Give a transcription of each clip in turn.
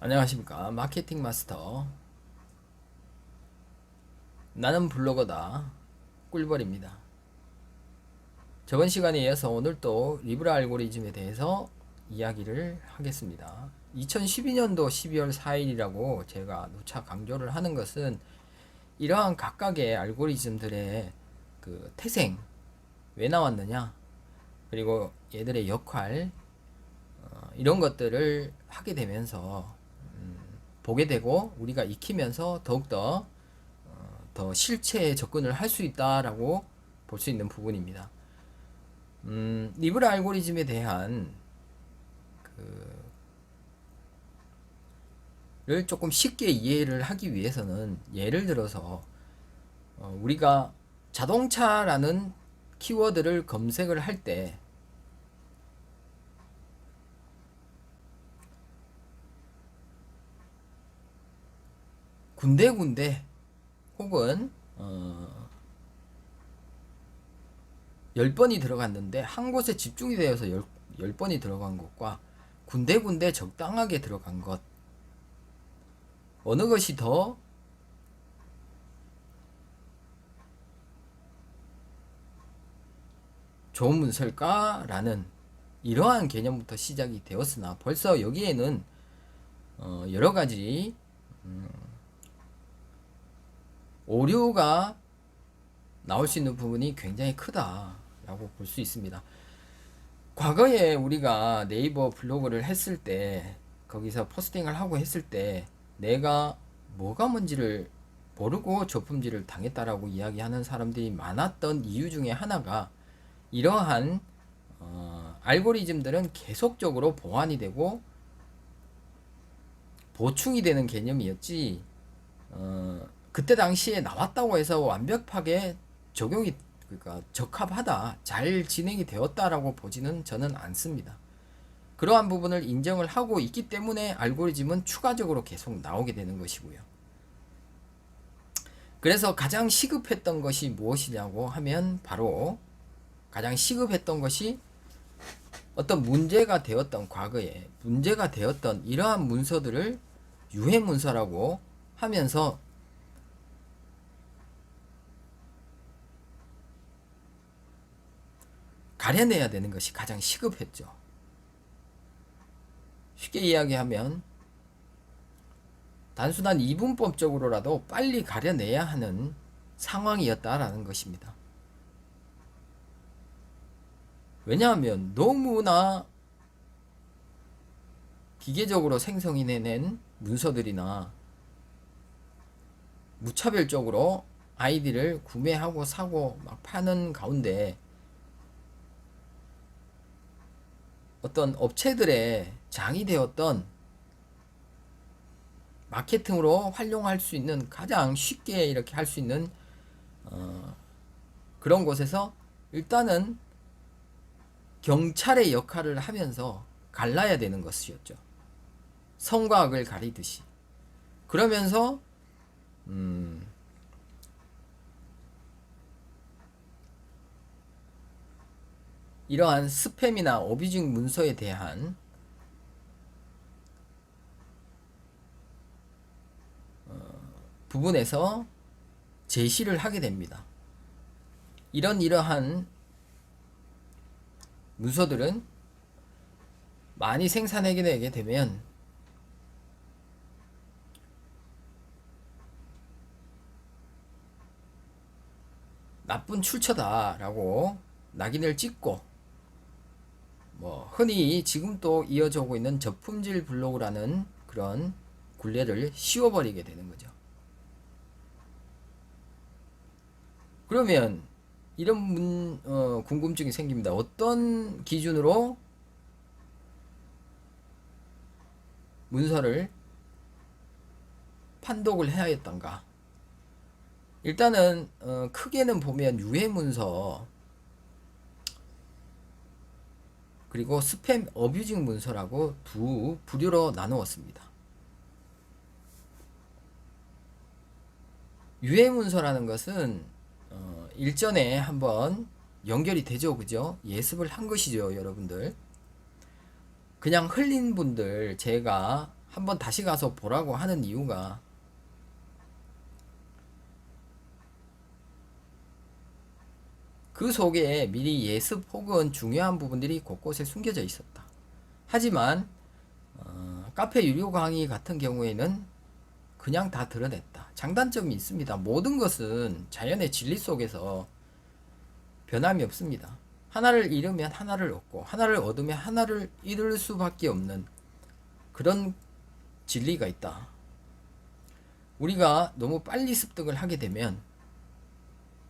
안녕하십니까. 마케팅 마스터 나는 블로거다 꿀벌입니다. 저번 시간에 이어서 오늘 또 리브라 알고리즘에 대해서 이야기를 하겠습니다. 2012년도 12월 4일이라고 제가 누차 강조를 하는 것은 이러한 각각의 알고리즘들의 그 태생, 왜 나왔느냐, 그리고 얘들의 역할, 이런 것들을 하게 되면서 보게 되고 우리가 익히면서 더욱더 더 실체에 접근을 할 수 있다라고 볼 수 있는 부분입니다. 리브라 알고리즘에 대한 를 조금 쉽게 이해를 하기 위해서는 예를 들어서 우리가 자동차라는 키워드를 검색을 할 때 군데군데 혹은 10번이 들어갔는데 한 곳에 집중이 되어서 10번이 들어간 것과 군데군데 적당하게 들어간 것, 어느 것이 더 좋은 문서일까라는 이러한 개념부터 시작이 되었으나 벌써 여기에는 여러 가지 오류가 나올 수 있는 부분이 굉장히 크다라고 볼 수 있습니다. 과거에 우리가 네이버 블로그를 했을 때 거기서 포스팅을 하고 했을 때 내가 뭐가 뭔지를 모르고 저품질을 당했다라고 이야기하는 사람들이 많았던 이유 중에 하나가 이러한 알고리즘들은 계속적으로 보완이 되고 보충이 되는 개념이었지 그때 당시에 나왔다고 해서 완벽하게 적용이 그러니까 적합하다, 잘 진행이 되었다라고 보지는 저는 않습니다. 그러한 부분을 인정을 하고 있기 때문에 알고리즘은 추가적으로 계속 나오게 되는 것이고요. 그래서 가장 시급했던 것이 무엇이냐고 하면 바로 가장 시급했던 것이 어떤 문제가 되었던 과거에 문제가 되었던 이러한 문서들을 유해 문서라고 하면서 가려내야 되는 것이 가장 시급했죠. 쉽게 이야기하면 단순한 이분법적으로라도 빨리 가려내야 하는 상황이었다라는 것입니다. 왜냐하면 너무나 기계적으로 생성해낸 문서들이나 무차별적으로 아이디를 구매하고 사고 막 파는 가운데 어떤 업체들의 장이 되었던 마케팅으로 활용할 수 있는 가장 쉽게 이렇게 할 수 있는 그런 곳에서 일단은 경찰의 역할을 하면서 갈라야 되는 것이었죠. 성과 악을 가리듯이. 그러면서 이러한 스팸이나 어뷰징 문서에 대한 부분에서 제시를 하게 됩니다. 이러한 문서들은 많이 생산하게 되면 나쁜 출처다라고 낙인을 찍고 흔히 지금 또 이어져 오고 있는 저품질 블로그라는 그런 굴레를 씌워버리게 되는 거죠. 그러면 이런 궁금증이 생깁니다. 어떤 기준으로 문서를 판독을 해야 했던가? 일단은 크게는 보면 유해 문서 그리고 스팸 어뷰징 문서라고 두 부류로 나누었습니다. 유해 문서라는 것은 일전에 한번 연결이 되죠, 그죠? 예습을 한 것이죠, 여러분들. 그냥 흘린 분들 제가 한번 다시 가서 보라고 하는 이유가 그 속에 미리 예습 혹은 중요한 부분들이 곳곳에 숨겨져 있었다. 하지만 카페 유료 강의 같은 경우에는 그냥 다 드러냈다. 장단점이 있습니다. 모든 것은 자연의 진리 속에서 변함이 없습니다. 하나를 잃으면 하나를 얻고 하나를 얻으면 하나를 잃을 수밖에 없는 그런 진리가 있다. 우리가 너무 빨리 습득을 하게 되면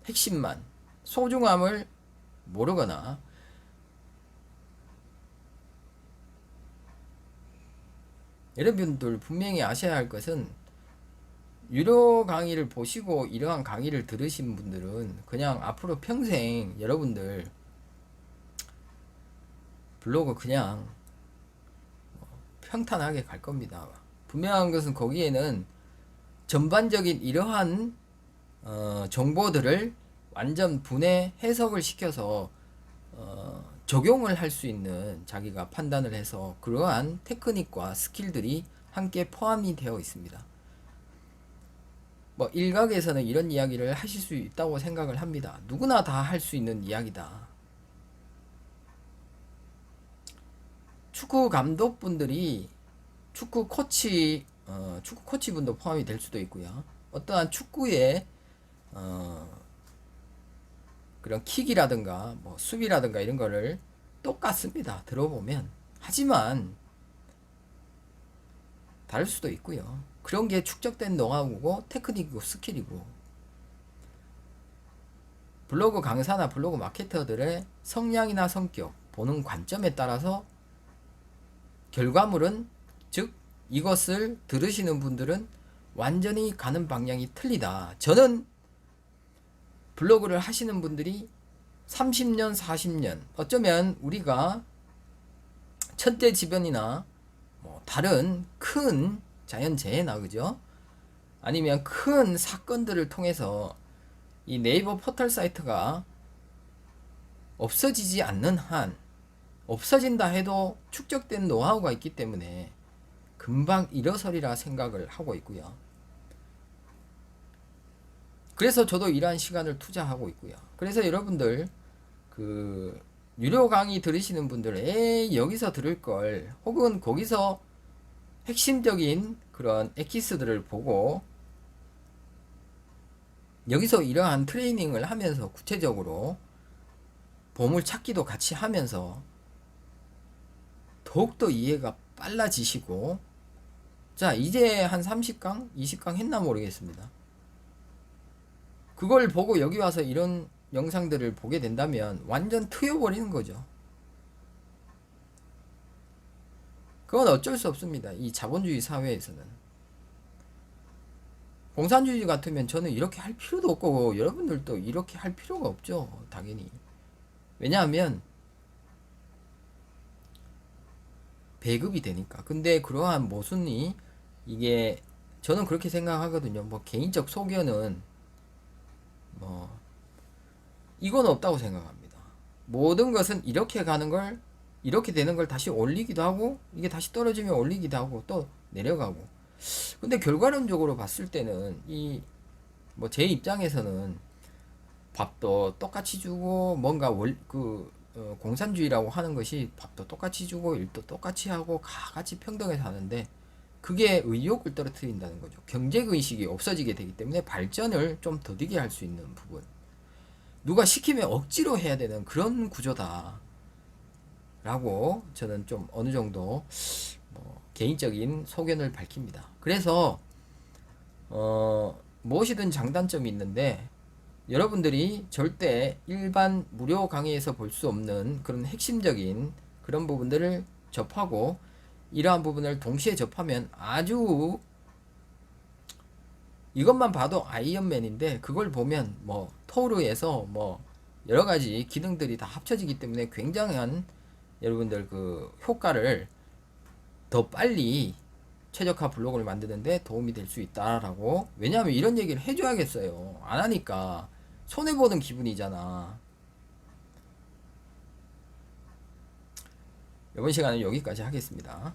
핵심만, 소중함을 모르거나 여러분들 분명히 아셔야 할 것은 유료 강의를 보시고 이러한 강의를 들으신 분들은 그냥 앞으로 평생 여러분들 블로그 그냥 평탄하게 갈 겁니다. 분명한 것은 거기에는 전반적인 이러한 정보들을 완전 분해 해석을 시켜서 적용을 할 수 있는 자기가 판단을 해서 그러한 테크닉과 스킬들이 함께 포함이 되어 있습니다. 뭐 일각에서는 이런 이야기를 하실 수 있다고 생각을 합니다. 누구나 다 할 수 있는 이야기다. 축구 감독분들이 축구 코치분도 포함이 될 수도 있고요. 어떠한 축구의 그런 킥이라든가 뭐 수비라든가 이런 거를 똑같습니다. 들어보면. 하지만 다를 수도 있고요. 그런 게 축적된 노하우고 테크닉이고 스킬이고 블로그 강사나 블로그 마케터들의 성향이나 성격, 보는 관점에 따라서 결과물은, 즉 이것을 들으시는 분들은 완전히 가는 방향이 틀리다. 저는 블로그를 하시는 분들이 30년, 40년, 어쩌면 우리가 천재지변이나 뭐 다른 큰 자연재해나 그죠? 아니면 큰 사건들을 통해서 이 네이버 포털 사이트가 없어지지 않는 한, 없어진다 해도 축적된 노하우가 있기 때문에 금방 일어서리라 생각을 하고 있고요. 그래서 저도 이러한 시간을 투자하고 있고요. 그래서 여러분들 그 유료 강의 들으시는 분들 여기서 들을 걸, 혹은 거기서 핵심적인 그런 엑기스들을 보고 여기서 이러한 트레이닝을 하면서 구체적으로 보물 찾기도 같이 하면서 더욱더 이해가 빨라지시고, 자 이제 한 30강 20강 했나 모르겠습니다. 그걸 보고 여기 와서 이런 영상들을 보게 된다면 완전 트여버리는 거죠. 그건 어쩔 수 없습니다. 이 자본주의 사회에서는. 공산주의 같으면 저는 이렇게 할 필요도 없고 여러분들도 이렇게 할 필요가 없죠. 당연히. 왜냐하면 배급이 되니까. 근데 그러한 모순이, 이게 저는 그렇게 생각하거든요. 뭐 개인적 소견은 뭐 이건 없다고 생각합니다. 모든 것은 이렇게 가는 걸, 이렇게 되는 걸 다시 올리기도 하고, 이게 다시 떨어지면 올리기도 하고 또 내려가고. 근데 결과론적으로 봤을 때는 이 뭐 제 입장에서는 밥도 똑같이 주고, 뭔가 공산주의라고 하는 것이 밥도 똑같이 주고 일도 똑같이 하고 같이 평등하게 사는데, 그게 의욕을 떨어뜨린다는 거죠. 경쟁의식이 없어지게 되기 때문에 발전을 좀 더디게 할 수 있는 부분, 누가 시키면 억지로 해야 되는 그런 구조다 라고 저는 좀 어느 정도 개인적인 소견을 밝힙니다. 그래서 무엇이든 장단점이 있는데 여러분들이 절대 일반 무료 강의에서 볼 수 없는 그런 핵심적인 그런 부분들을 접하고, 이러한 부분을 동시에 접하면 아주, 이것만 봐도 아이언맨인데 그걸 보면 뭐 토르에서 뭐 여러가지 기능들이 다 합쳐지기 때문에 굉장한 여러분들 그 효과를 더 빨리 최적화 블로그를 만드는데 도움이 될 수 있다라고. 왜냐하면 이런 얘기를 해줘야겠어요. 안 하니까 손해보는 기분이잖아. 이번 시간은 여기까지 하겠습니다.